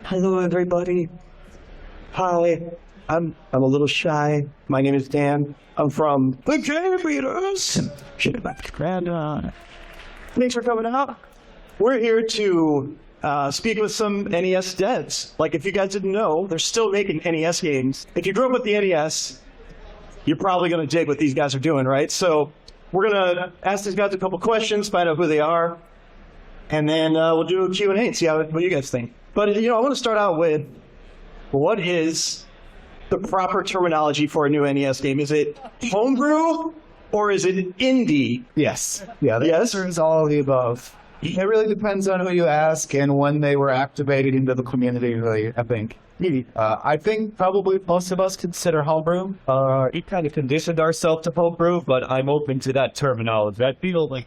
Hello, everybody. Hi, I'm a little shy. My name is Dan. I'm from the Game Beaters. And thanks for coming out. We're here to speak with some NES devs. Like, if you guys didn't know, they're still making NES games. If you grew up with the NES, you're probably going to dig what these guys are doing, right? So we're going to ask these guys a couple questions, find out who they are, and then we'll do a Q&A and see what you guys think. But, I want to start out with, what is the proper terminology for a new NES game? Is it homebrew or is it indie? Yes. Yeah, the answer is all of the above. It really depends on who you ask and when they were activated into the community, really, I think. I think probably most of us consider homebrew. We kind of conditioned ourselves to homebrew, but I'm open to that terminology. I feel like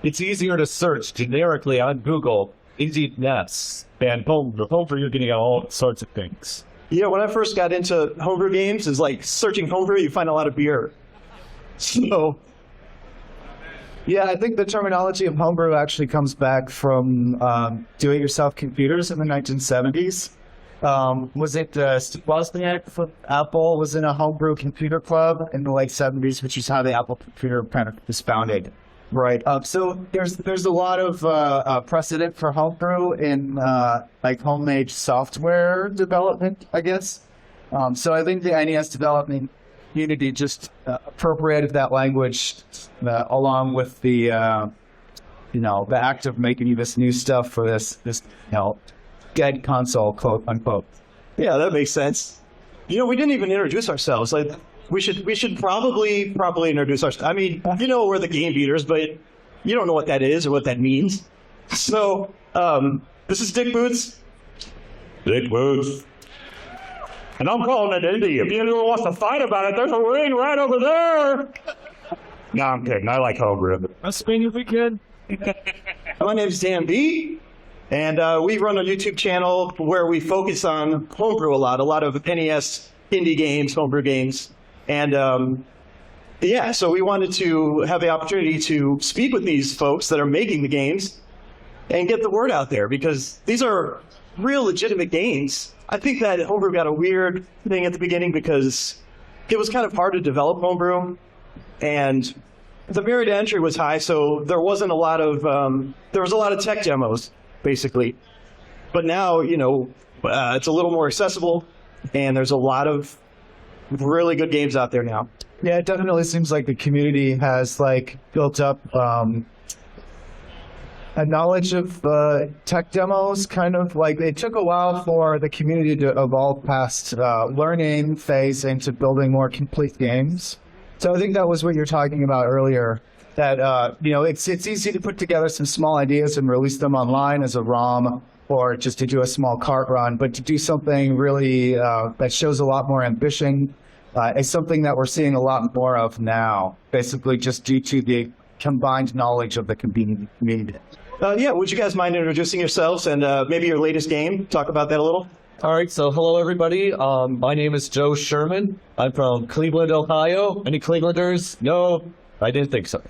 it's easier to search generically on Google, indie NES, and homebrew. Homebrew, you're getting all sorts of things. Yeah, when I first got into homebrew games, is like searching homebrew, you find a lot of beer. So, yeah, I think the terminology of homebrew actually comes back from do-it-yourself computers in the 1970s. Was it Wozniak from Apple was in a homebrew computer club in the late 70s, which is how the Apple computer kind of was founded. Right. So there's a lot of precedent for homebrew in like homemade software development, I guess. So I think the NES development community just appropriated that language along with the the act of making this new stuff for this dead console, quote unquote. Yeah, that makes sense. We didn't even introduce ourselves. Like, we should probably introduce ourselves. I mean, we're the Game Beaters, but you don't know what that is or what that means. So, this is Dick Boots. Dick Boots. And I'm calling it indie. If anyone wants to fight about it, there's a ring right over there. No, I'm kidding. I like homebrew. Let's spin if we can. My name's Dan B. And we run a YouTube channel where we focus on homebrew a lot of NES indie games, homebrew games. And so we wanted to have the opportunity to speak with these folks that are making the games and get the word out there, because these are real legitimate games. I think that homebrew got a weird thing at the beginning because it was kind of hard to develop homebrew, and the barrier to entry was high, so there wasn't a lot of there was a lot of tech demos, basically. But now, it's a little more accessible, and there's a lot of really good games out there now. Yeah, it definitely seems like the community has built up a knowledge of tech demos. Kind of like it took a while for the community to evolve past learning phase into building more complete games. So I think that was what you're talking about earlier. That it's easy to put together some small ideas and release them online as a ROM, or just to do a small cart run, but to do something really that shows a lot more ambition is something that we're seeing a lot more of now, basically just due to the combined knowledge of the community. Would you guys mind introducing yourselves and maybe your latest game? Talk about that a little. All right, so hello, everybody. My name is Joe Sherman. I'm from Cleveland, Ohio. Any Clevelanders? No, I didn't think so.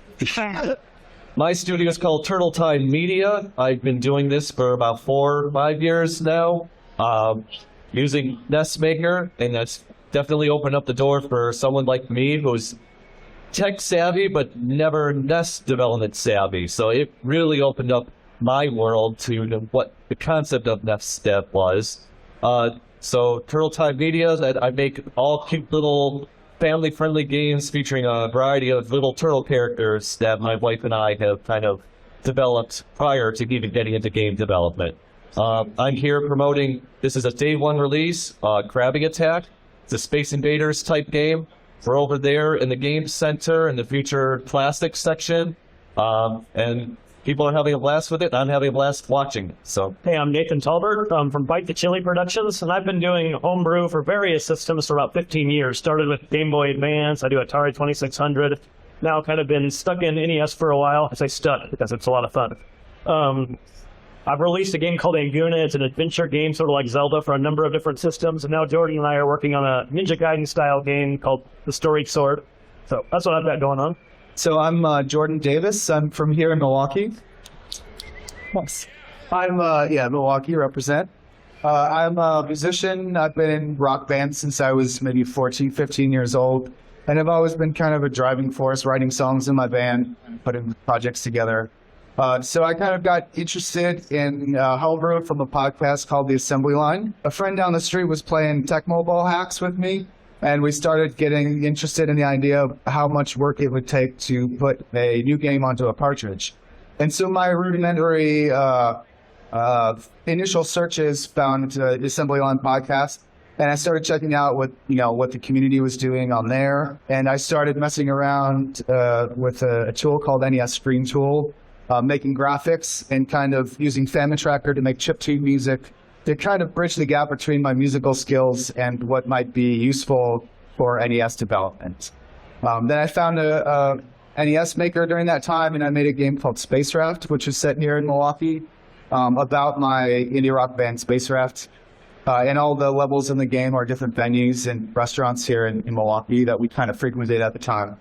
My studio is called Turtle Time Media. I've been doing this for about 4 or 5 years now, using NES Maker, and that's definitely opened up the door for someone like me who's tech savvy but never NES development savvy. So it really opened up my world to what the concept of NES dev was. So Turtle Time Media, I make all cute little family-friendly games featuring a variety of little turtle characters that my wife and I have kind of developed prior to even getting into game development. I'm here promoting, this is a day one release, Crabbing Attack. It's a Space Invaders type game. We're over there in the game center in the future plastics section, and people are having a blast with it. I'm having a blast watching. So, hey, I'm Nathan Talbert from Bite the Chili Productions, and I've been doing homebrew for various systems for about 15 years. Started with Game Boy Advance. I do Atari 2600. Now kind of been stuck in NES for a while. I say stuck because it's a lot of fun. I've released a game called Anguna. It's an adventure game, sort of like Zelda, for a number of different systems. And now Jordan and I are working on a Ninja Gaiden style game called The Storied Sword. So that's what I've got going on. So I'm Jordan Davis. I'm from here in Milwaukee. I'm Milwaukee represent. I'm a musician. I've been in rock bands since I was maybe 14, 15 years old. And I've always been kind of a driving force, writing songs in my band, putting projects together. So I kind of got interested in homebrew from a podcast called The Assembly Line. A friend down the street was playing Tecmo Ball hacks with me, and we started getting interested in the idea of how much work it would take to put a new game onto a cartridge. And so my rudimentary initial searches found the Assembly Line podcast, and I started checking out what the community was doing on there. And I started messing around with a tool called NES Screen Tool, making graphics and kind of using Famine Tracker to make chiptune music to kind of bridge the gap between my musical skills and what might be useful for NES development. Then I found a NES maker during that time, and I made a game called Space Raft, which is set here in Milwaukee, about my indie rock band Space Raft. And all the levels in the game are different venues and restaurants here in Milwaukee that we kind of frequented at the time.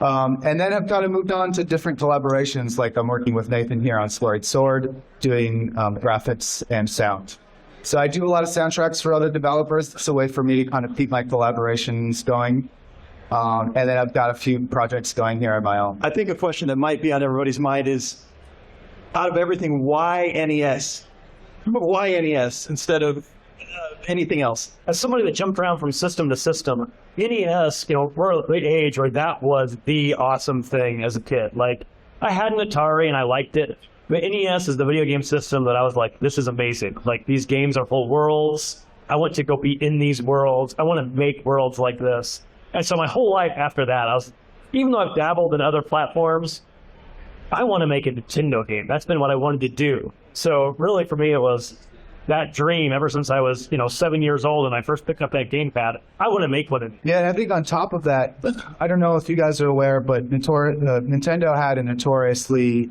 And then I've kind of moved on to different collaborations, like I'm working with Nathan here on Slurried Sword, doing graphics and sound. So I do a lot of soundtracks for other developers. It's a way for me to kind of keep my collaborations going. And then I've got a few projects going here on my own. I think a question that might be on everybody's mind is, out of everything, why NES? Why NES instead of anything else? As somebody that jumped around from system to system, NES, we're at the age where that was the awesome thing as a kid. Like, I had an Atari and I liked it, but NES is the video game system that I was like, this is amazing. Like, these games are full worlds. I want to go be in these worlds. I want to make worlds like this. And so my whole life after that, even though I've dabbled in other platforms, I want to make a Nintendo game. That's been what I wanted to do. So really for me, it was that dream ever since I was, 7 years old and I first picked up that gamepad. I want to make one. Yeah, and I think on top of that, I don't know if you guys are aware, but Nintendo had a notoriously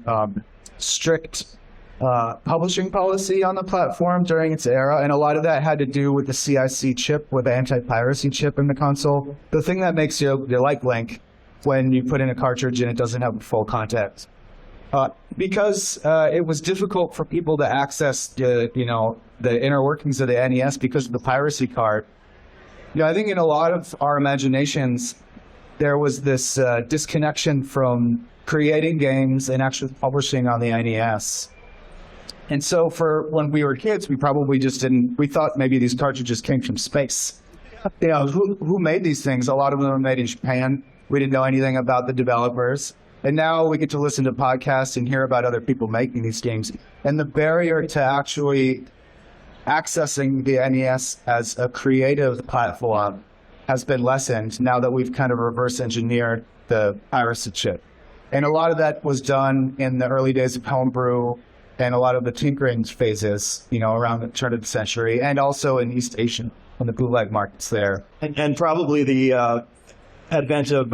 strict publishing policy on the platform during its era, and a lot of that had to do with the CIC chip, with the anti-piracy chip in the console. The thing that makes your light blink when you put in a cartridge and it doesn't have full context. Because it was difficult for people to access the inner workings of the NES because of the piracy card. I think in a lot of our imaginations, there was this disconnection from creating games and actually publishing on the NES. And so for when we were kids, we probably just we thought maybe these cartridges came from space. Who made these things? A lot of them were made in Japan. We didn't know anything about the developers. And now we get to listen to podcasts and hear about other people making these games. And the barrier to actually accessing the NES as a creative platform has been lessened now that we've kind of reverse engineered the piracy chip. And a lot of that was done in the early days of homebrew and a lot of the tinkering phases, around the turn of the century, and also in East Asia when the bootleg market's there. And probably the advent of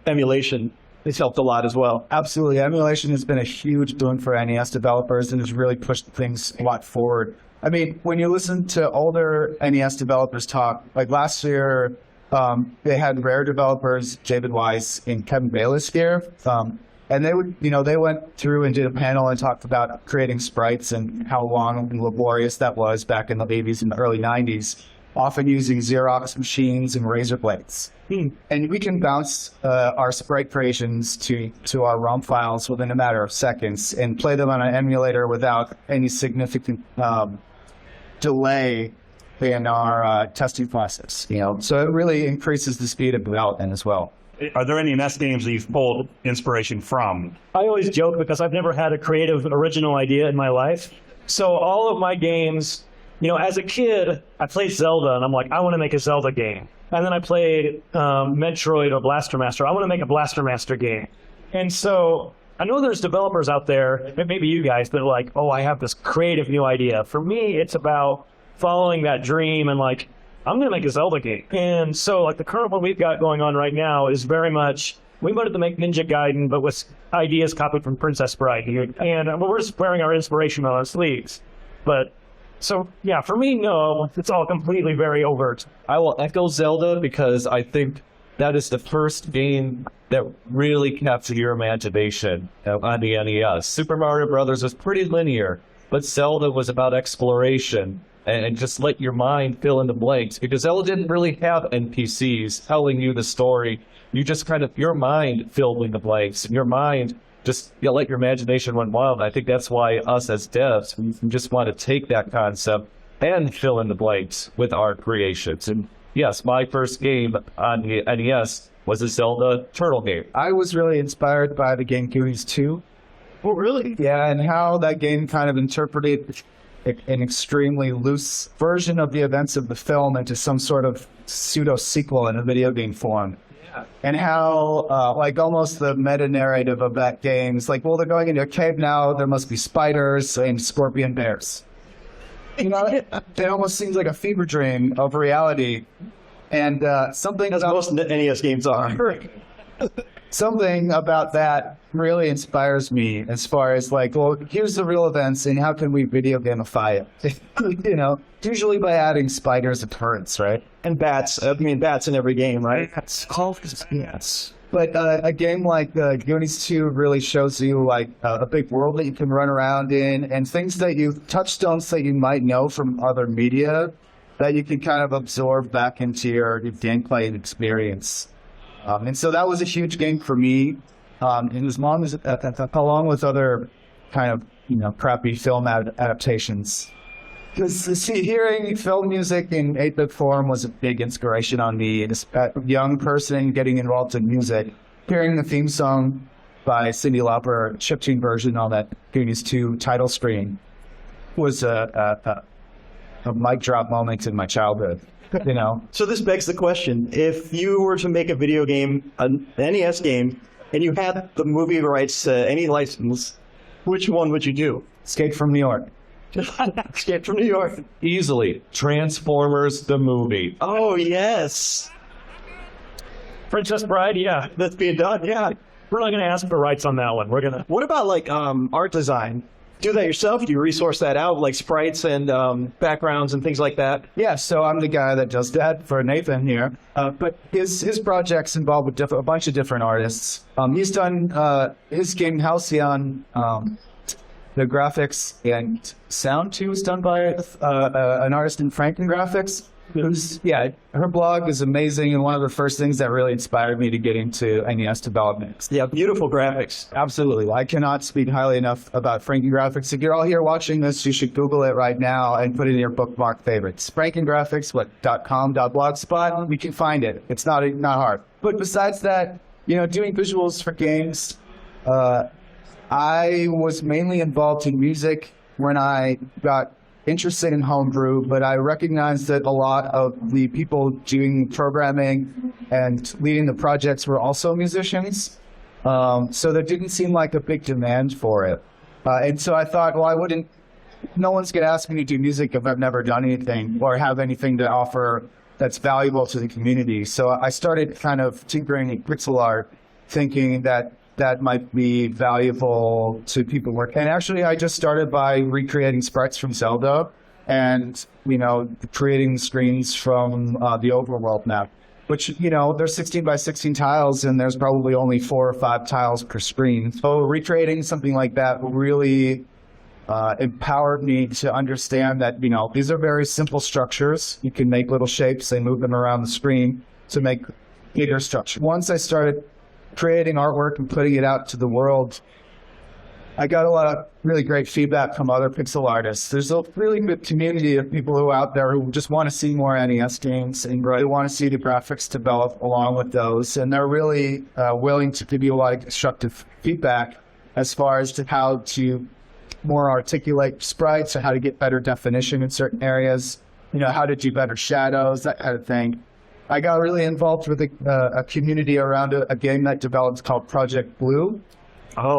emulation has helped a lot as well. Absolutely. Emulation has been a huge boon for NES developers and has really pushed things a lot forward. I mean, when you listen to older NES developers talk, like last year, they had Rare developers, David Weiss and Kevin Bayless here. And they went through and did a panel and talked about creating sprites and how long and laborious that was back in the 80s and the early 90s, often using Xerox machines and razor blades. And we can bounce our sprite creations to our ROM files within a matter of seconds and play them on an emulator without any significant delay in our testing process. So it really increases the speed of development as well. Are there any NES games that you've pulled inspiration from? I always joke because I've never had a creative original idea in my life. So all of my games, as a kid, I played Zelda and I'm like, I want to make a Zelda game. And then I played Metroid or Blaster Master. I want to make a Blaster Master game. And so I know there's developers out there, maybe you guys, that are like, oh, I have this creative new idea. For me, it's about following that dream and like, I'm going to make a Zelda game. And so like the current one we've got going on right now is very much, we wanted to make Ninja Gaiden, but with ideas copied from Princess Bride. And we're just wearing our inspiration on our sleeves. But so, yeah, for me, no, it's all completely very overt. I will echo Zelda because I think that is the first game that really captured your imagination on the NES. Super Mario Brothers was pretty linear, but Zelda was about exploration. and just let your mind fill in the blanks, because Zelda didn't really have NPCs telling you the story. You just kind of, your mind filled in the blanks, and your mind just, let your imagination run wild. I think that's why us as devs, we just want to take that concept and fill in the blanks with our creations. And yes, my first game on the NES was a Zelda turtle game. I was really inspired by the game Goonies 2. Oh, really? Yeah, and how that game kind of interpreted an extremely loose version of the events of the film into some sort of pseudo sequel in a video game form. Yeah. And how, like, almost the meta narrative of that game is like, well, they're going into a cave now, there must be spiders and scorpion bears. You know, it almost seems like a fever dream of reality. And something As about most NES games are. something about that really inspires me as far as like, well, here's the real events and how can we video gamify it? You know, usually by adding spiders and turrets, right? And bats. I mean, bats in every game, right? That's all yes. But a game like Goonies 2 really shows you like a big world that you can run around in and things that touchstones that you might know from other media that you can kind of absorb back into your gameplay and experience. And so that was a huge game for me. And as long as, along with other kind of, crappy film adaptations. Because hearing film music in 8-bit form was a big inspiration on me. As a young person getting involved in music, hearing the theme song by Cyndi Lauper, chiptune version on that Goonies 2 title screen was a mic drop moment in my childhood. So this begs the question: if you were to make a video game, an NES game, and you had the movie rights to any license, which one would you do? Escape from New York. Escape from New York. Easily, Transformers the movie. Oh yes, Princess Bride, yeah. that's being done. Yeah. We're not going to ask for rights on that one. We're going to. What about like art design? Do that yourself? Do you resource that out, like sprites and backgrounds and things like that? Yeah, so I'm the guy that does that for Nathan here. But his projects involve with a bunch of different artists. He's done his game Halcyon, the graphics and sound too is done by an artist in Franken Graphics. Her blog is amazing and one of the first things that really inspired me to get into NES development. Yeah, beautiful graphics. Absolutely. I cannot speak highly enough about Franken Graphics. If you're all here watching this, you should Google it right now and put it in your bookmark favorites. Franken Graphics, .com.blogspot, we can find it. It's not hard. But besides that, doing visuals for games, I was mainly involved in music when I got interested in homebrew, but I recognized that a lot of the people doing programming and leading the projects were also musicians. So there didn't seem like a big demand for it. And so I thought, well, no one's going to ask me to do music if I've never done anything or have anything to offer that's valuable to the community. So I started kind of tinkering in pixel art, thinking that might be valuable to people working. And actually, I just started by recreating sprites from Zelda and, creating screens from the overworld map, which, there's 16 by 16 tiles and there's probably only 4 or 5 tiles per screen. So recreating something like that really empowered me to understand that, these are very simple structures. You can make little shapes and move them around the screen to make bigger structure. Once I started creating artwork and putting it out to the world, I got a lot of really great feedback from other pixel artists. There's a really good community of people who are out there who just want to see more NES games and really want to see the graphics develop along with those. And they're really willing to give you a lot of constructive feedback as far as to how to more articulate sprites or how to get better definition in certain areas, how to do better shadows, that kind of thing. I got really involved with a community around a game that developed called Project Blue,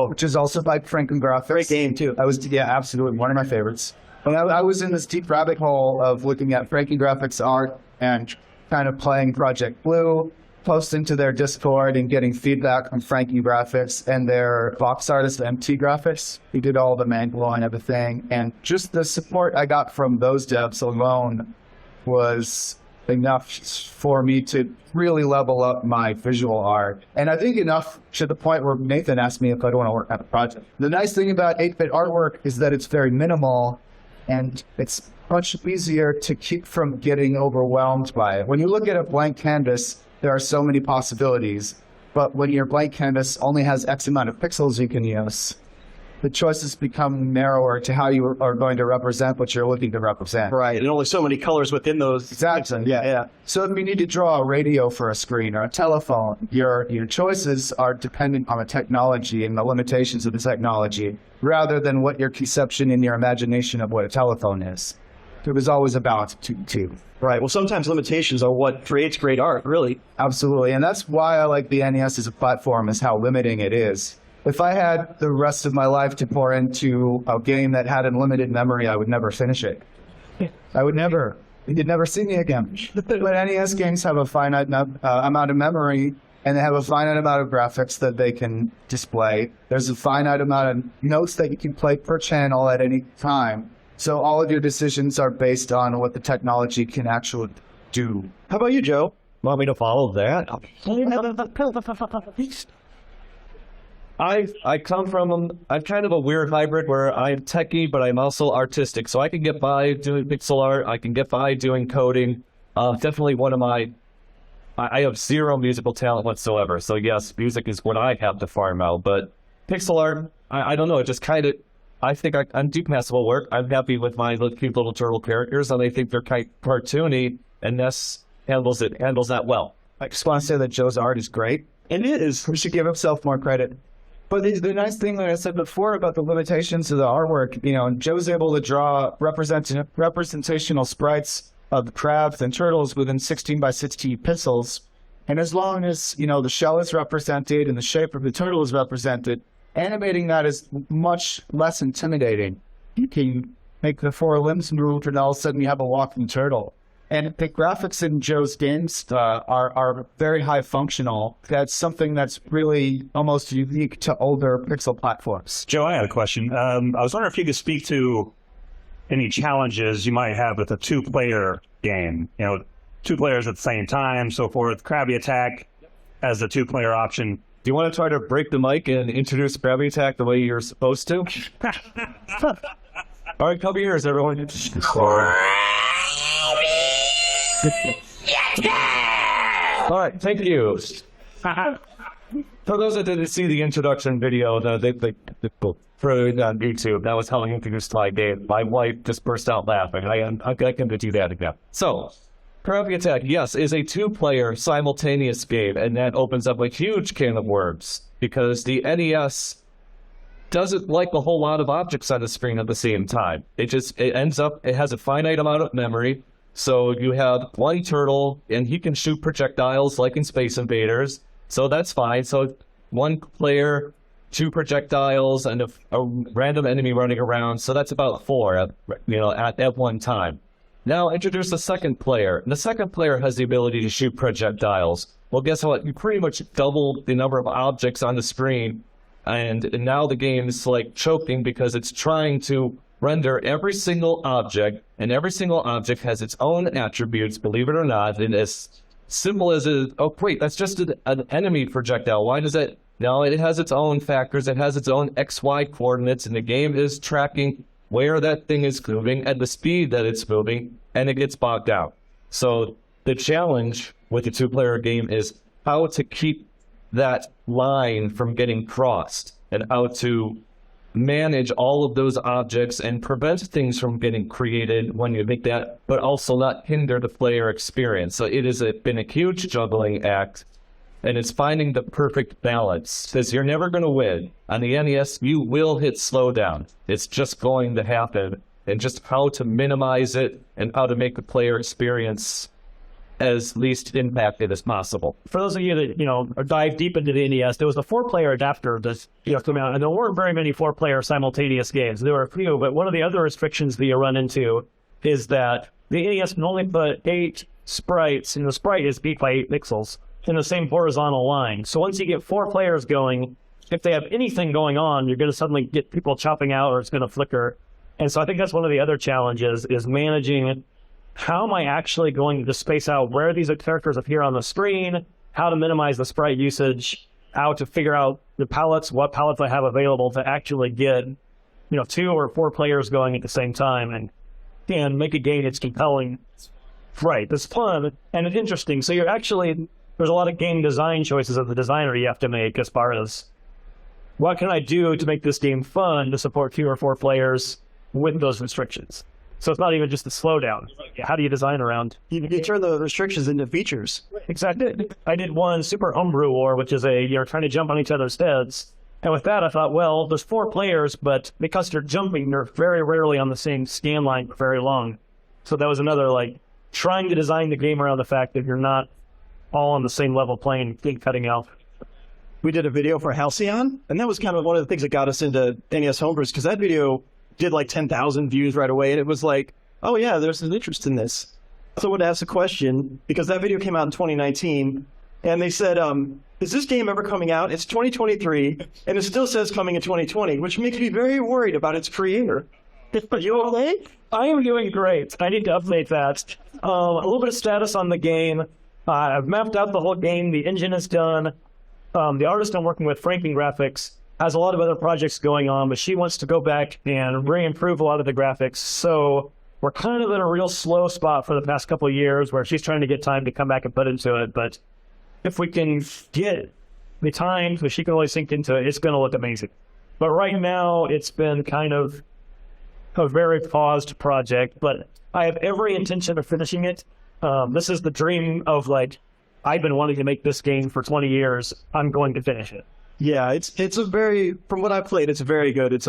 which is also by Franken Graphics. Great game, too. Absolutely. One of my favorites. And I was in this deep rabbit hole of looking at Franken Graphics art and kind of playing Project Blue, posting to their Discord and getting feedback from Franken Graphics and their box artist, MT Graphics. He did all the manual and everything. And just the support I got from those devs alone was enough for me to really level up my visual art. And I think enough to the point where Nathan asked me if I'd want to work on a project. The nice thing about 8-bit artwork is that it's very minimal and it's much easier to keep from getting overwhelmed by it. When you look at a blank canvas, there are so many possibilities, but when your blank canvas only has X amount of pixels you can use, the choices become narrower to how you are going to represent what you're looking to represent. Right, and only so many colors within those. Exactly. Yeah. So if you need to draw a radio for a screen or a telephone, your choices are dependent on the technology and the limitations of the technology, rather than what your conception and your imagination of what a telephone is. There was always a balance between the two. Right. Well, sometimes limitations are what creates great art, really. Absolutely, and that's why I like the NES as a platform, is how limiting it is. If I had the rest of my life to pour into a game that had unlimited memory, I would never finish it. I would never. You'd never see me again. But NES games have a finite amount of memory, and they have a finite amount of graphics that they can display. There's a finite amount of notes that you can play per channel at any time. So all of your decisions are based on what the technology can actually do. How about you, Joe? Want me to follow that? I come from, I'm kind of a weird hybrid where I'm techie, but I'm also artistic. So I can get by doing pixel art. I can get by doing coding. Definitely I have zero musical talent whatsoever. So yes, music is what I have to farm out. But pixel art, I don't know. It just kind of, I think I'm do passable work. I'm happy with my cute little turtle characters, and I think they're kind of cartoony, and NES handles that well. I just want to say that Joe's art is great. It is. He should give himself more credit. But the nice thing that I said before about the limitations of the artwork, Joe's able to draw representational sprites of crabs and turtles within 16 by 16 pixels. And as long as, the shell is represented and the shape of the turtle is represented, animating that is much less intimidating. You can make the four limbs move, and all of a sudden you have a walking turtle. And the graphics in Joe's games are very high functional. That's something that's really almost unique to older pixel platforms. Joe, I had a question. I was wondering if you could speak to any challenges you might have with a two-player game. Two players at the same time, so forth. Krabby Attack as a two-player option. Do you want to try to break the mic and introduce Krabby Attack the way you're supposed to? All right, cover your ears, everyone. All right, thank you. For those that didn't see the introduction video, they throw it on YouTube. That was how I introduced my game. My wife just burst out laughing. I can do that again. So, Krabby Attack, yes, is a two-player simultaneous game, and that opens up a huge can of worms, because the NES doesn't like a whole lot of objects on the screen at the same time. It has a finite amount of memory. So you have one turtle, and he can shoot projectiles like in Space Invaders. So that's fine. So one player, two projectiles, and a random enemy running around. So that's about four, at one time. Now introduce the second player. And the second player has the ability to shoot projectiles. Well, guess what? You pretty much double the number of objects on the screen. And now the game is choking because it's trying to render every single object, and every single object has its own attributes, believe it or not. And as simple as that's just an enemy projectile. Why does it? No, it has its own factors. It has its own XY coordinates, and the game is tracking where that thing is moving at the speed that it's moving, and it gets bogged out. So the challenge with the two-player game is how to keep that line from getting crossed, and how to manage all of those objects and prevent things from getting created when you make that, but also not hinder the player experience. So it has been a huge juggling act, and it's finding the perfect balance, because you're never going to win. On the NES, you will hit slowdown. It's just going to happen, and just how to minimize it and how to make the player experience as least impacted as possible. For those of you that, dive deep into the NES, there was a 4-player adapter that's, coming out, and there weren't very many 4-player simultaneous games. There were a few, but one of the other restrictions that you run into is that the NES can only put 8 sprites, and the sprite is beat by 8 pixels, in the same horizontal line. So once you get 4 players going, if they have anything going on, you're going to suddenly get people chopping out, or it's going to flicker. And so I think that's one of the other challenges, is managing how am I actually going to space out where these characters appear on the screen, how to minimize the sprite usage, how to figure out the palettes, what palettes I have available to actually get 2 or 4 players going at the same time and make a game that's compelling. Right, it's fun and it's interesting. So there's a lot of game design choices as the designer you have to make as far as what can I do to make this game fun to support 2 or 4 players with those restrictions. So it's not even just the slowdown. How do you design around? You turn the restrictions into features. Exactly. I did one Super Homebrew War, which is trying to jump on each other's heads. And with that, I thought, well, there's 4 players, but because they're jumping, they're very rarely on the same scan line for very long. So that was another, trying to design the game around the fact that you're not all on the same level playing, cutting out. We did a video for Halcyon, and that was kind of one of the things that got us into NES Homebrews, because that video did 10,000 views right away, and it was like, oh yeah, there's an interest in this. So I would ask a question, because that video came out in 2019, and they said, is this game ever coming out? It's 2023, and it still says coming in 2020, which makes me very worried about its creator. Are you okay? I am doing great. I need to update that. A little bit of status on the game. I've mapped out the whole game. The engine is done. The artist I'm working with, Franking Graphics, has a lot of other projects going on, but she wants to go back and re-improve a lot of the graphics. So we're kind of in a real slow spot for the past couple of years where she's trying to get time to come back and put into it. But if we can get the time so she can really sink into it, it's going to look amazing. But right now, it's been kind of a very paused project, but I have every intention of finishing it. This is the dream of I've been wanting to make this game for 20 years. I'm going to finish it. Yeah, it's a very, from what I've played, it's very good. It's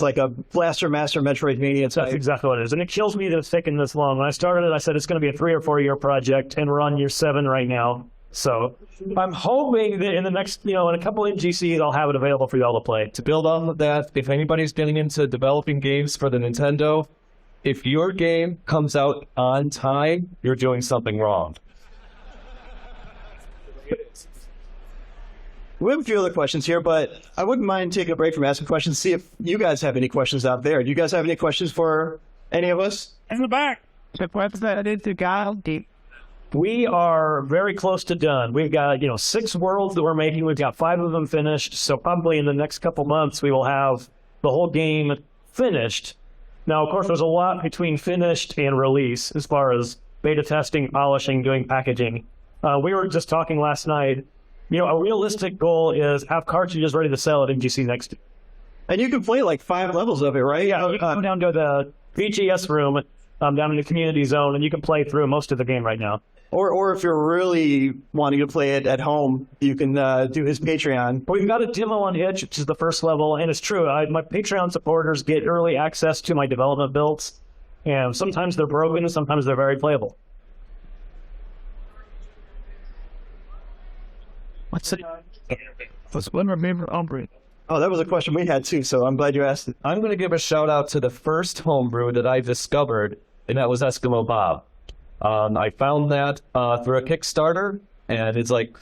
like a Blaster Master Metroidvania type. That's exactly what it is. And it kills me that it's taken this long. When I started it, I said it's going to be a 3 or 4 year project, and we're on year 7 right now. So I'm hoping that in the next, in a couple of GCs, I'll have it available for you all to play. To build off of that, if anybody's getting into developing games for the Nintendo, if your game comes out on time, you're doing something wrong. We have a few other questions here, but I wouldn't mind taking a break from asking questions, see if you guys have any questions out there. Do you guys have any questions for any of us? In the back. We are very close to done. We've got, 6 worlds that we're making. We've got 5 of them finished. So probably in the next couple months, we will have the whole game finished. Now, of course, there's a lot between finished and release as far as beta testing, polishing, doing packaging. We were just talking last night. A realistic goal is have cartridges ready to sell at MGC next year. And you can play 5 levels of it, right? Yeah, you can go down to the VGS room down in the community zone, and you can play through most of the game right now. Or if you're really wanting to play it at home, you can do his Patreon. We've got a demo on Itch, which is the first level, and it's true. My Patreon supporters get early access to my development builds, and sometimes they're broken, and sometimes they're very playable. What's it? What's one favorite homebrew? Oh, that was a question we had too, so I'm glad you asked it. I'm going to give a shout out to the first homebrew that I discovered, and that was Eskimo Bob. I found that through a Kickstarter, and it's like,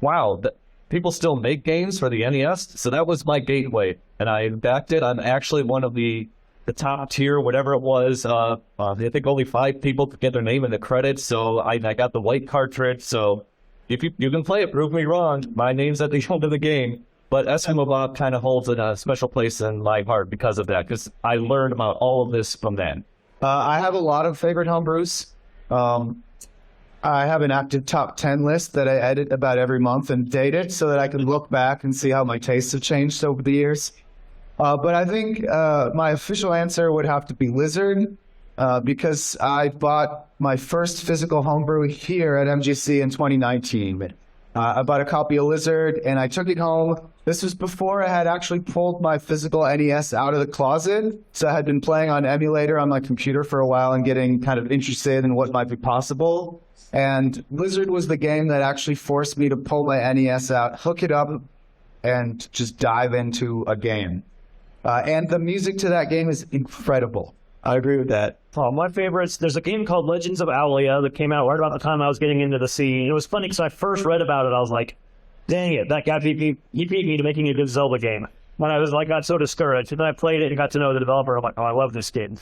wow, people still make games for the NES, so that was my gateway, and I backed it. I'm actually one of the top tier, whatever it was. I think only 5 people could get their name in the credits, so I got the white cartridge, so if you can play it, prove me wrong. My name's at the end of the game. But Eskimo Bob kind of holds a special place in my heart because of that, because I learned about all of this from then. I have a lot of favorite homebrews. I have an active top 10 list that I edit about every month and date it so that I can look back and see how my tastes have changed over the years. But I think my official answer would have to be Lizard, because I bought my first physical homebrew here at MGC in 2019. I bought a copy of Lizard and I took it home. This was before I had actually pulled my physical NES out of the closet. So I had been playing on emulator on my computer for a while and getting kind of interested in what might be possible. And Lizard was the game that actually forced me to pull my NES out, hook it up, and just dive into a game. And the music to that game is incredible. I agree with that. My favorites, there's a game called Legends of Owlia that came out right about the time I was getting into the scene. It was funny because I first read about it, I was like, dang it, that guy he beat me to making a good Zelda game. When I got so discouraged. And then I played it and got to know the developer. I'm like, oh, I love this game.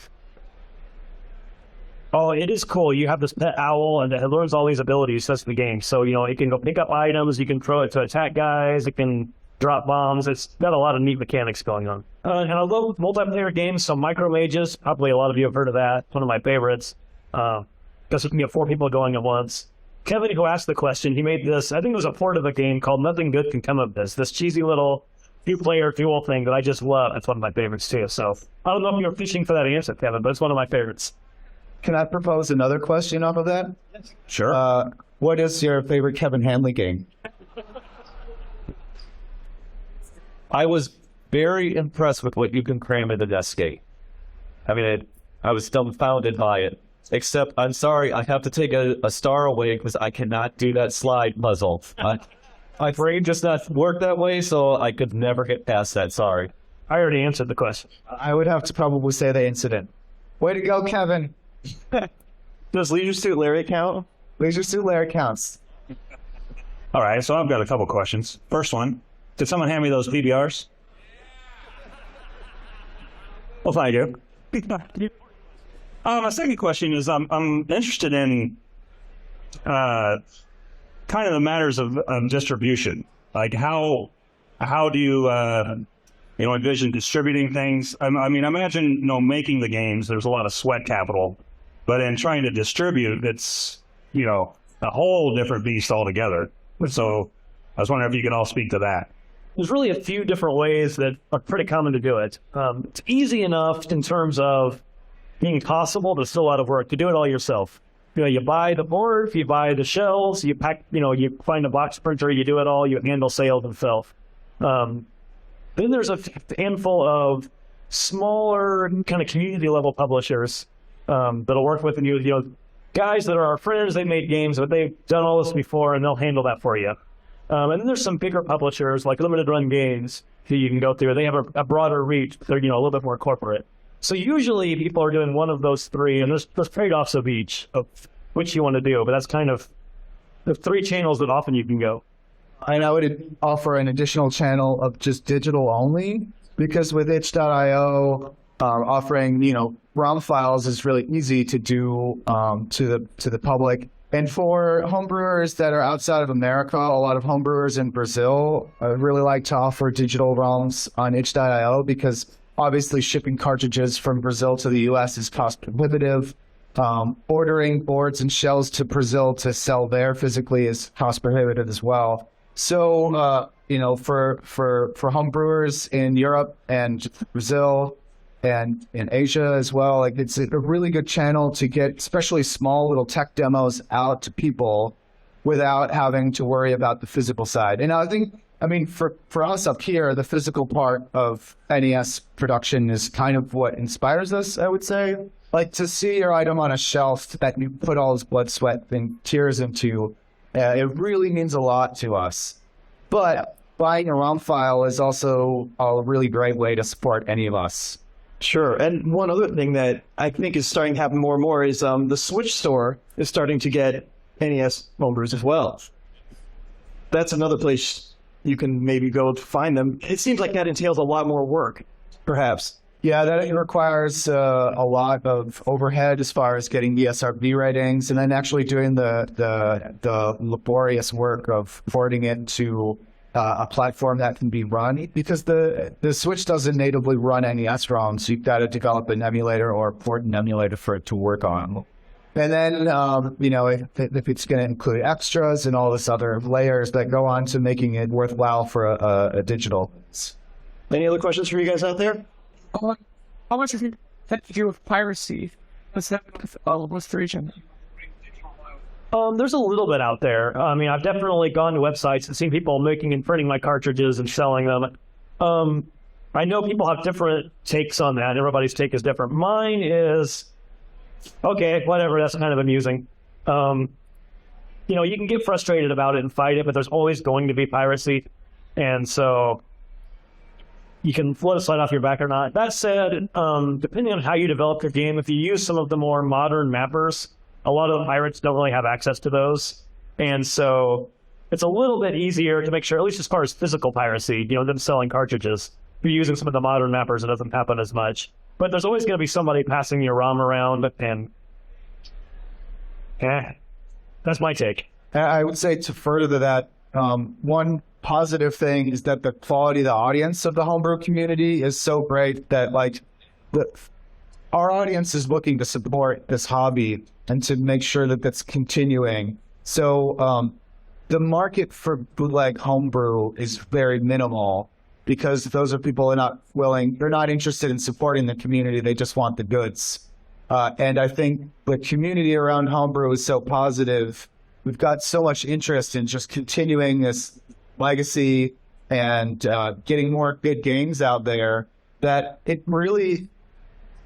Oh, it is cool. You have this pet owl, and it learns all these abilities. That's the game. So, it can go pick up items. You can throw it to attack guys. It can drop bombs. It's got a lot of neat mechanics going on. And I love multiplayer games, so Micro Mages, probably a lot of you have heard of that. One of my favorites. Because you can get 4 people going at once. Kevin, who asked the question, he made this, I think it was a port of a game called Nothing Good Can Come of This cheesy little two-player duel thing that I just love. It's one of my favorites, too. So I don't know if you're fishing for that answer, Kevin, but it's one of my favorites. Can I propose another question off of that? Sure. What is your favorite Kevin Hanley game? I was very impressed with what you can cram into that skate. I mean, I was dumbfounded by it. Except, I'm sorry, I have to take a star away because I cannot do that slide puzzle. My brain just not work that way, so I could never get past that. Sorry. I already answered the question. I would have to probably say the incident. Way to go, Kevin. Does Leisure Suit Larry count? Leisure Suit Larry counts. All right, so I've got a couple questions. First one, did someone hand me those PBRs? Well, thank you. My second question is I'm interested in kind of the matters of distribution. Like how do you envision distributing things? I mean, imagine making the games. There's a lot of sweat capital, but in trying to distribute, it's a whole different beast altogether. So I was wondering if you could all speak to that. There's really a few different ways that are pretty common to do it. It's easy enough in terms of being possible, but it's still a lot of work to do it all yourself. You buy the board, you buy the shells, you pack, you find a box printer, you do it all, you handle sales themselves. Then there's a handful of smaller kind of community level publishers that'll work with you. Guys that are our friends, they made games, but they've done all this before, and they'll handle that for you. And then there's some bigger publishers like Limited Run Games who you can go through. They have a broader reach. They're a little bit more corporate. So usually people are doing one of those 3, and there's trade-offs of each of which you want to do. But that's kind of the 3 channels that often you can go. And I would offer an additional channel of just digital only, because with itch.io offering ROM files is really easy to do to the public. And for homebrewers that are outside of America, a lot of homebrewers in Brazil really like to offer digital ROMs on itch.io, because obviously shipping cartridges from Brazil to the U.S. is cost prohibitive. Ordering boards and shells to Brazil to sell there physically is cost prohibitive as well. So, for homebrewers in Europe and Brazil and in Asia as well, like it's a really good channel to get especially small little tech demos out to people without having to worry about the physical side. And I mean, for us up here, the physical part of NES production is kind of what inspires us, I would say. Like to see your item on a shelf that you put all this blood, sweat, and tears into, it really means a lot to us. But buying a ROM file is also a really great way to support any of us. Sure. And one other thing that I think is starting to happen more and more is the Switch store is starting to get NES homebrews as well. That's another place you can maybe go to find them. It seems like that entails a lot more work, perhaps. Yeah, that requires a lot of overhead as far as getting ESRB ratings, and then actually doing the laborious work of porting it to a platform that can be run, because the Switch doesn't natively run NES ROMs, so you've got to develop an emulator or port an emulator for it to work on. And then, if it's going to include extras and all this other layers that go on to making it worthwhile for a digital. Any other questions for you guys out there? How much does it have to do with piracy? What's that with what's the region? There's a little bit out there. I mean, I've definitely gone to websites and seen people making and printing my cartridges and selling them. I know people have different takes on that. Everybody's take is different. Mine is, okay, whatever, that's kind of amusing. You can get frustrated about it and fight it, but there's always going to be piracy. And so you can let a slide off your back or not. That said, depending on how you develop your game, if you use some of the more modern mappers, a lot of the pirates don't really have access to those. And so it's a little bit easier to make sure, at least as far as physical piracy, them selling cartridges. If you're using some of the modern mappers, it doesn't happen as much. But there's always going to be somebody passing your ROM around, and that's my take. I would say to further that, one positive thing is that the quality of the audience of the homebrew community is so great that like our audience is looking to support this hobby and to make sure that that's continuing. So the market for bootleg homebrew is very minimal because those are people who are not willing, they're not interested in supporting the community. They just want the goods. And I think the community around homebrew is so positive. We've got so much interest in just continuing this legacy and getting more good games out there that it really,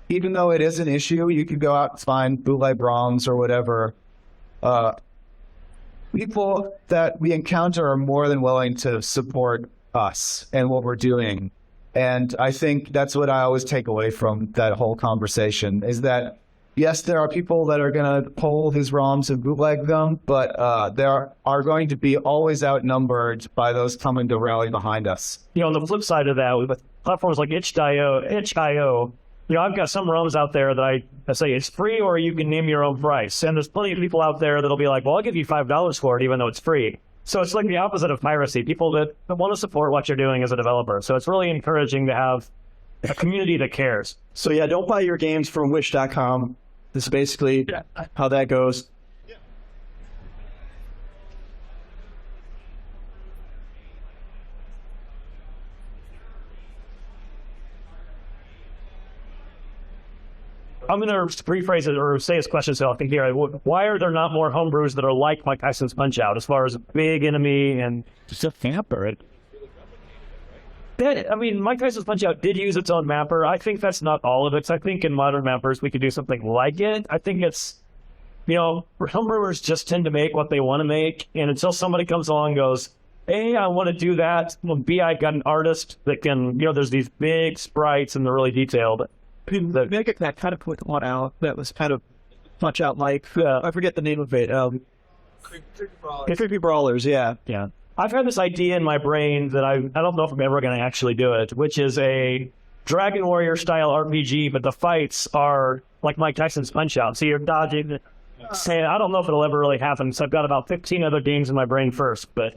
even though it is an issue, you could go out and find bootleg ROMs or whatever. People that we encounter are more than willing to support us and what we're doing. And I think that's what I always take away from that whole conversation is that, yes, there are people that are going to pull these ROMs and bootleg them, but there are going to be always outnumbered by those coming to rally behind us. On the flip side of that, with platforms like itch.io, I've got some ROMs out there that I say it's free or you can name your own price. And there's plenty of people out there that'll be like, well, I'll give you $5 for it, even though it's free. So it's like the opposite of piracy, people that want to support what you're doing as a developer. So it's really encouraging to have a community that cares. So yeah, don't buy your games from wish.com. This is basically how that goes. I'm going to rephrase it or say his question so I can hear it. Why are there not more homebrews that are like Mike Tyson's Punch-Out as far as big enemy and Just a mapper. Mike Tyson's Punch-Out did use its own mapper. I think that's not all of it. I think in modern mappers we could do something like it. I think it's, homebrewers just tend to make what they want to make. And until somebody comes along and goes, A, I want to do that. Well, B, I got an artist that can, there's these big sprites and they're really detailed. That kind of put one out that was kind of Punch-Out like. I forget the name of it. Creepy Brawlers, yeah. Yeah. I've had this idea in my brain that I don't know if I'm ever going to actually do it, which is a Dragon Warrior style RPG, but the fights are like Mike Tyson's Punch-Out. So you're dodging. I don't know if it'll ever really happen. So I've got about 15 other games in my brain first, but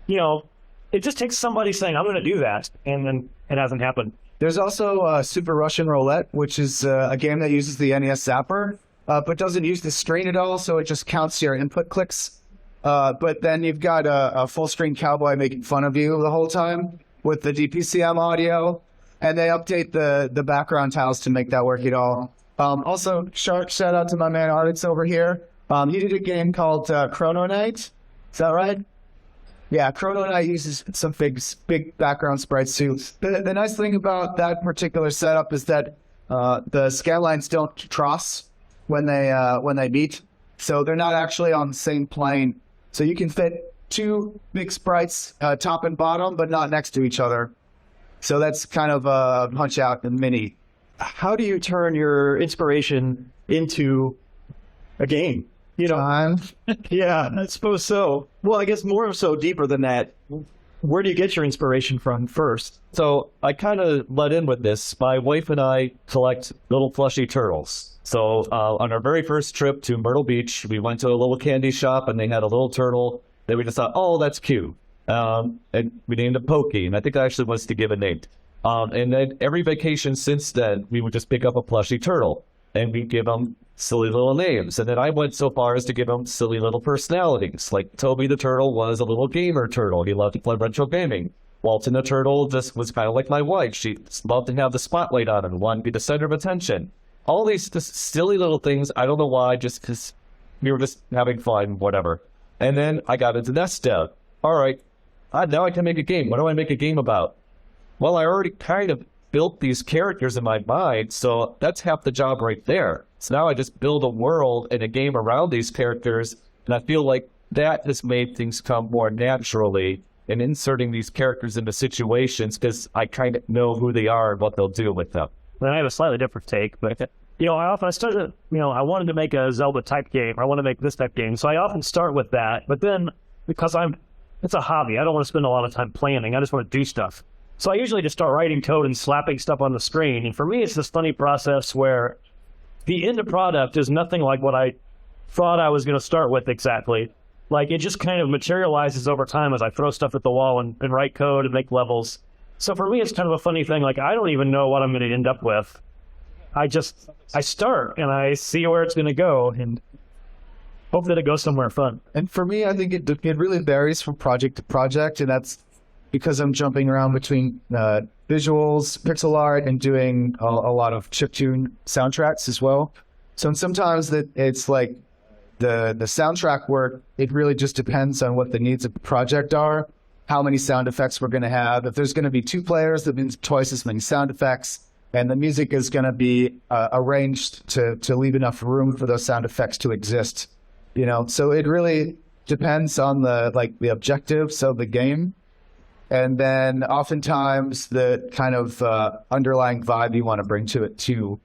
it just takes somebody saying I'm going to do that, and then it hasn't happened. There's also Super Russian Roulette, which is a game that uses the NES zapper, but doesn't use the screen at all, so it just counts your input clicks. But then you've got a full-screen cowboy making fun of you the whole time with the DPCM audio, and they update the background tiles to make that work at all. Also, shout out to my man Artix over here. He did a game called Chrono Knight. Is that right? Yeah, Chrono Knight uses some big background sprites too. The nice thing about that particular setup is that the scanlines don't cross when they meet, so they're not actually on the same plane. So you can fit two big sprites, top and bottom, but not next to each other. So that's kind of a Punch-Out and mini. How do you turn your inspiration into a game? Time. Yeah, I suppose so. Well, I guess more so deeper than that. Where do you get your inspiration from first? So I kind of let in with this. My wife and I collect little fleshy turtles. So on our very first trip to Myrtle Beach, we went to a little candy shop and they had a little turtle that we just thought, oh, that's cute. And we named it Pokey, and I think I actually was to give a name. And then every vacation since then, we would just pick up a plushy turtle and we'd give them silly little names. And then I went so far as to give them silly little personalities. Like Toby the turtle was a little gamer turtle. He loved to play retro gaming. Walton the turtle just was kind of like my wife. She loved to have the spotlight on him, wanted to be the center of attention. All these just silly little things. I don't know why, just because we were just having fun, whatever. And then I got into NES dev. All right, now I can make a game. What do I make a game about? Well, I already kind of built these characters in my mind, so that's half the job right there. So now I just build a world and a game around these characters, and I feel like that has made things come more naturally in inserting these characters into situations because I kind of know who they are and what they'll do with them. Then I have a slightly different take, but I started, I wanted to make a Zelda type game. I want to make this type game, so I often start with that. But then, because it's a hobby, I don't want to spend a lot of time planning. I just want to do stuff. So I usually just start writing code and slapping stuff on the screen. And for me, it's this funny process where the end product is nothing like what I thought I was going to start with exactly. Like, it just kind of materializes over time as I throw stuff at the wall and write code and make levels. So for me, it's kind of a funny thing. Like, I don't even know what I'm going to end up with. I start and I see where it's going to go and hope that it goes somewhere fun. And for me, I think it really varies from project to project, and that's because I'm jumping around between visuals, pixel art, and doing a lot of chiptune soundtracks as well. So sometimes it's like the soundtrack work, it really just depends on what the needs of the project are, how many sound effects we're going to have. If there's going to be 2 players, that means twice as many sound effects, and the music is going to be arranged to leave enough room for those sound effects to exist. You know, so it really depends on the objectives of the game, and then oftentimes the kind of underlying vibe you want to bring to it too.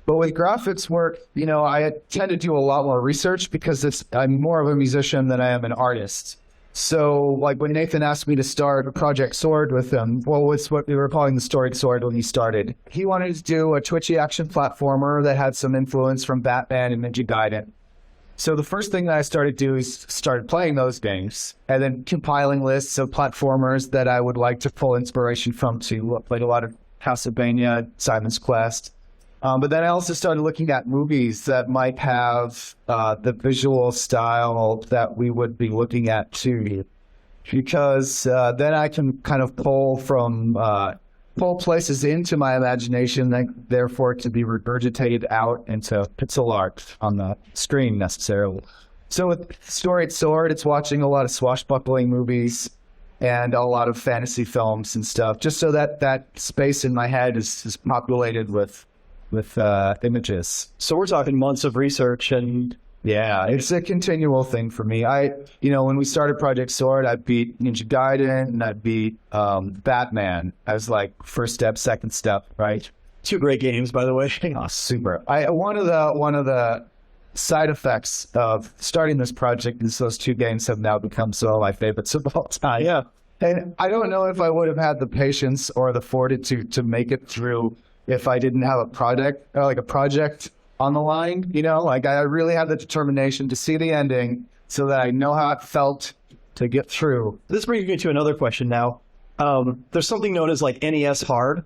But with graphics work, you know, I tend to do a lot more research because I'm more of a musician than I am an artist. So, like when Nathan asked me to start Project Sword with him, well, it's what we were calling the Storied Sword when he started. He wanted to do a twitchy action platformer that had some influence from Batman and Ninja Gaiden. So the first thing that I started doing is started playing those games and then compiling lists of platformers that I would like to pull inspiration from to played a lot of Castlevania, Simon's Quest. But then I also started looking at movies that might have the visual style that we would be looking at too, because then I can kind of pull places into my imagination that therefore to be regurgitated out into pixel art on the screen necessarily. So with Storied Sword, it's watching a lot of swashbuckling movies and a lot of fantasy films and stuff, just so that space in my head is populated with images. So we're talking months of research, and yeah, it's a continual thing for me. When we started Project Sword, I beat Ninja Gaiden and I beat Batman as like first step, second step, right? 2 great games, by the way. Oh, super. One of the side effects of starting this project is those 2 games have now become some of my favorites of all time. Yeah. And I don't know if I would have had the patience or the fortitude to make it through if I didn't have a project on the line, you know, like I really had the determination to see the ending so that I know how it felt to get through. This brings me to another question now. There's something known as like NES hard.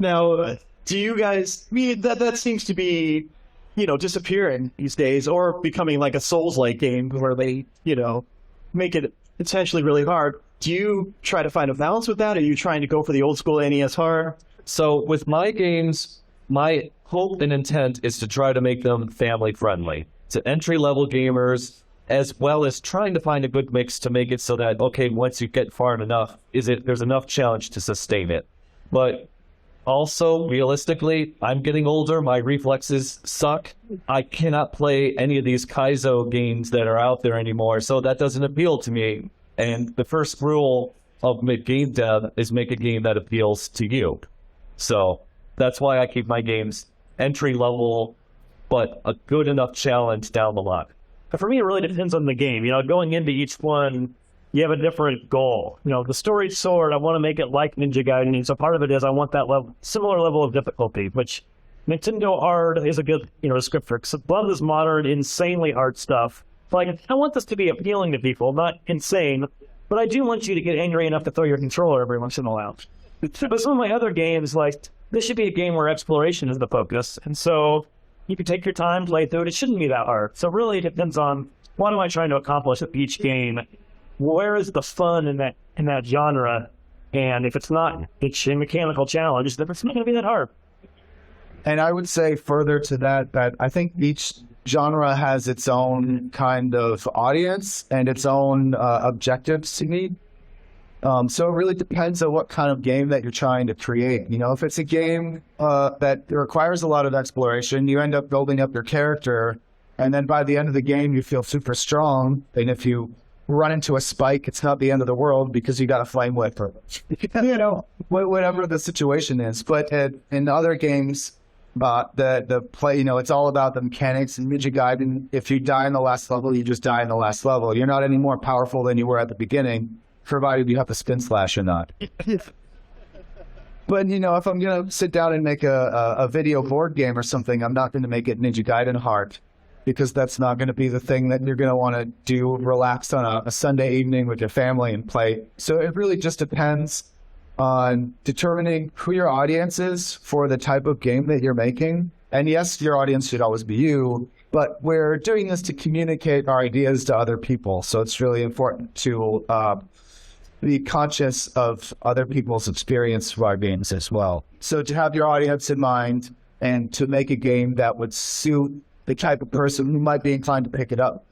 Now, do you guys, that seems to be, you know, disappearing these days, or becoming like a Souls-like game where they, you know, make it essentially really hard. Do you try to find a balance with that? Are you trying to go for the old school NES hard? So with my games, my hope and intent is to try to make them family friendly to entry-level gamers, as well as trying to find a good mix to make it so that, okay, once you get far enough, there's enough challenge to sustain it. But also, realistically, I'm getting older, my reflexes suck. I cannot play any of these Kaizo games that are out there anymore, so that doesn't appeal to me. And the first rule of game dev is make a game that appeals to you. So that's why I keep my games entry level, but a good enough challenge down the line. For me, it really depends on the game. You know, going into each one, you have a different goal. You know, the Storied Sword, I want to make it like Ninja Gaiden, and so part of it is I want that similar level of difficulty, which Nintendo hard is a good, descriptor. Because a lot of this modern, insanely hard stuff, like, I want this to be appealing to people, not insane, but I do want you to get angry enough to throw your controller every once in a while. But some of my other games, like, this should be a game where exploration is the focus. And so you can take your time, play through it. It shouldn't be that hard. So really it depends on what am I trying to accomplish with each game? Where is the fun in that genre? And if it's not a mechanical challenge, then it's not going to be that hard. And I would say further to that I think each genre has its own kind of audience and its own objectives to meet. So it really depends on what kind of game that you're trying to create. You know, if it's a game that requires a lot of exploration, you end up building up your character, and then by the end of the game, you feel super strong. And if you run into a spike, it's not the end of the world because you got a flame whip, whatever the situation is. But in other games, the play, it's all about the mechanics. In Ninja Gaiden, if you die in the last level, you just die in the last level. You're not any more powerful than you were at the beginning, provided you have the spin slash or not. But, if I'm going to sit down and make a video board game or something, I'm not going to make it Ninja Gaiden hard. because that's not going to be the thing that you're going to want to do relaxed on a Sunday evening with your family and play. So it really just depends on determining who your audience is for the type of game that you're making. And yes, your audience should always be you, but we're doing this to communicate our ideas to other people. So it's really important to be conscious of other people's experience through our games as well. So to have your audience in mind and to make a game that would suit the type of person who might be inclined to pick it up.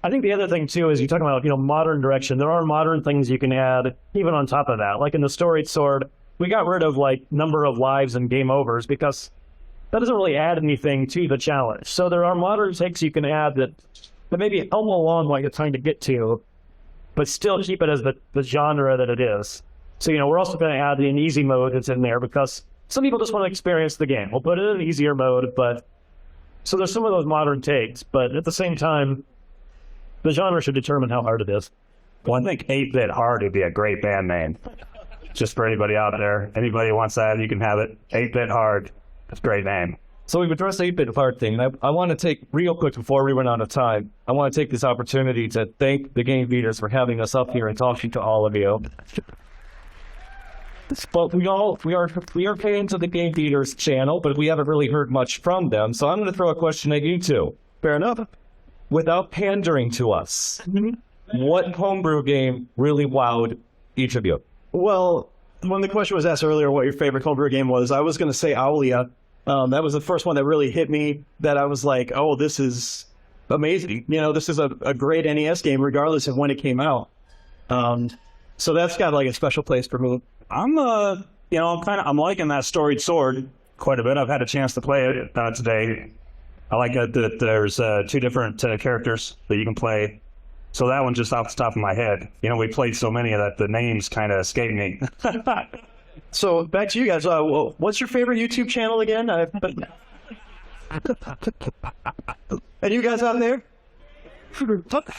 I think the other thing too is you're talking about, modern direction. There are modern things you can add even on top of that. Like in the Storied Sword, we got rid of number of lives and game overs because that doesn't really add anything to the challenge. So there are modern takes you can add that maybe help along what you're trying to get to, but still keep it as the genre that it is. So, we're also going to add an easy mode that's in there because some people just want to experience the game. We'll put it in an easier mode, so there's some of those modern takes, but at the same time, the genre should determine how hard it is. Well, I think 8-Bit Hard would be a great band name. Just for anybody out there. Anybody wants that, you can have it. 8-Bit Hard. That's a great name. So we've addressed the 8-bit hard thing, and I want to take, real quick before we run out of time, I want to take this opportunity to thank the Game Beaters for having us up here and talking to all of you. But we are fans of the Game Beaters channel, but we haven't really heard much from them, so I'm going to throw a question at you two. Fair enough. Without pandering to us, what homebrew game really wowed each of you? Well, when the question was asked earlier what your favorite homebrew game was, I was going to say Owlia. That was the first one that really hit me, that I was like, oh, this is amazing. This is a great NES game regardless of when it came out. So that's got a special place for me. I'm liking that Storied Sword quite a bit. I've had a chance to play it today. I like that there's 2 different characters that you can play. So that one just off the top of my head. We played so many that the names kind of escape me. So back to you guys. What's your favorite YouTube channel again? And you guys out there?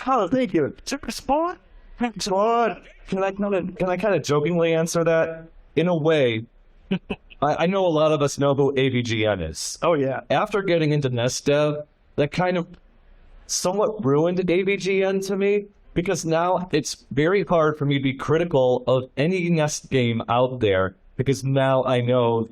Oh, thank you. Super Spawn? Spawn. Can I kind of jokingly answer that? In a way, I know a lot of us know who AVGN is. Oh, yeah. After getting into NES dev, that kind of somewhat ruined AVGN to me, because now it's very hard for me to be critical of any NES game out there, because now I know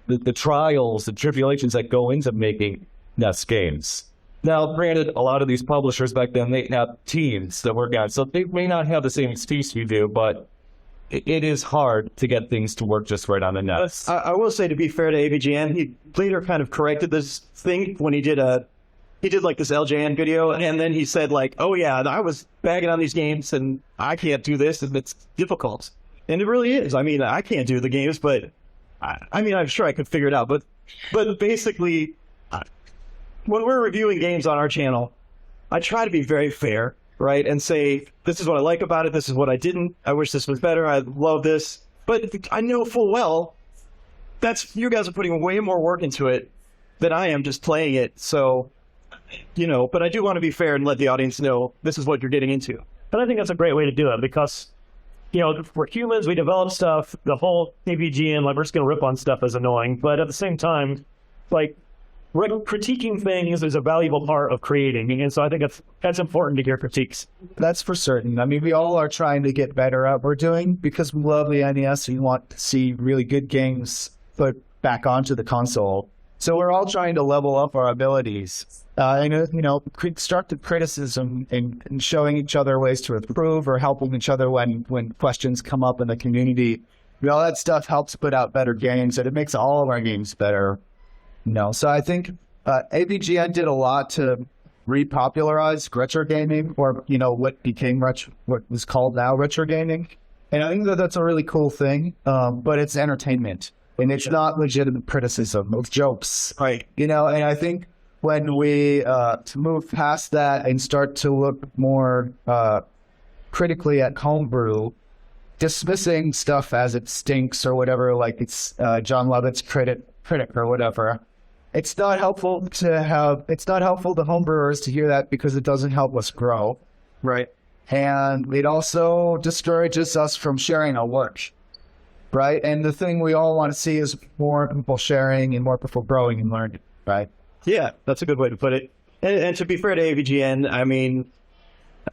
the trials and tribulations that go into making NES games. Now, granted, a lot of these publishers back then, they have teams that work on it, so they may not have the same expertise you do, but it is hard to get things to work just right on the NES. I will say, to be fair to AVGN, he later kind of corrected this thing when he did this LJN video, and then he said oh yeah, I was bagging on these games and I can't do this and it's difficult. And it really is. I can't do the games, but I'm sure I could figure it out. But basically, when we're reviewing games on our channel, I try to be very fair, right? And say, this is what I like about it, this is what I didn't, I wish this was better, I love this. But I know full well you guys are putting way more work into it than I am just playing it. So, but I do want to be fair and let the audience know this is what you're getting into. But I think that's a great way to do it because, we're humans, we develop stuff. The whole AVGN, we're just going to rip on stuff is annoying. But at the same time, critiquing things is a valuable part of creating. And so I think that's important to hear critiques. That's for certain. We all are trying to get better at what we're doing because we love the NES and we want to see really good games put back onto the console. So we're all trying to level up our abilities. Constructive criticism and showing each other ways to improve or helping each other when questions come up in the community. All that stuff helps put out better games, and it makes all of our games better. So I think AVGN did a lot to repopularize retro gaming, or what became what was called now retro gaming. And I think that's a really cool thing. But it's entertainment, and it's not legitimate criticism. It's jokes, Right. And I think when we move past that and start to look more critically at homebrew, dismissing stuff as it stinks or whatever, like it's John Lovett's critic or whatever. It's not helpful to homebrewers to hear that because it doesn't help us grow. Right. And it also discourages us from sharing our work. Right. And the thing we all want to see is more people sharing and more people growing and learning. Right. Yeah, that's a good way to put it. And to be fair to AVGN, I mean,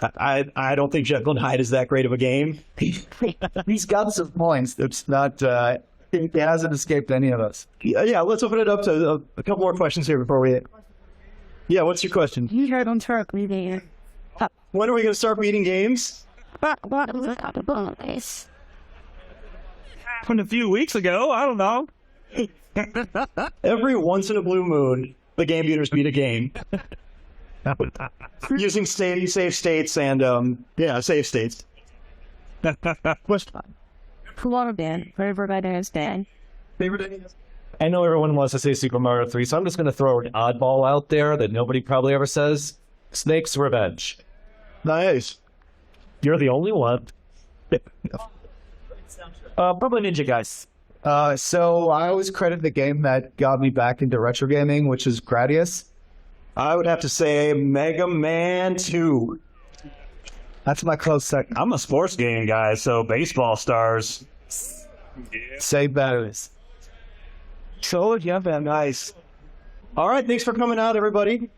I don't think Jekyll and Hyde is that great of a game. He's got some points. It's not. It hasn't escaped any of us. Yeah, let's open it up to a couple more questions here before we. Yeah, what's your question? You heard on Turk reading. When are we going to start beating games? What was that about this? Happened a few weeks ago. I don't know. Every once in a blue moon, the game beaters beat a game. Using save states and, save states. Water band. Wherever that is band. I know everyone wants to say Super Mario 3, so I'm just going to throw an oddball out there that nobody probably ever says. Snake's Revenge. Nice. You're the only one. Probably Ninja Guys. So I always credit the game that got me back into retro gaming, which is Gradius. I would have to say Mega Man 2. That's my close second. I'm a sports game guy, so baseball stars. Save batteries. So, yeah, man, nice. All right, thanks for coming out, everybody.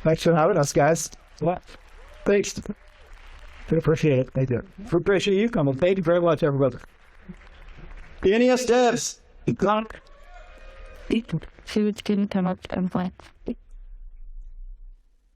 Thanks for having us, guys. What? Thanks. I appreciate it. Thank you. Appreciate you coming. Thank you very much, everybody. The NES devs. Food's good to come up and play.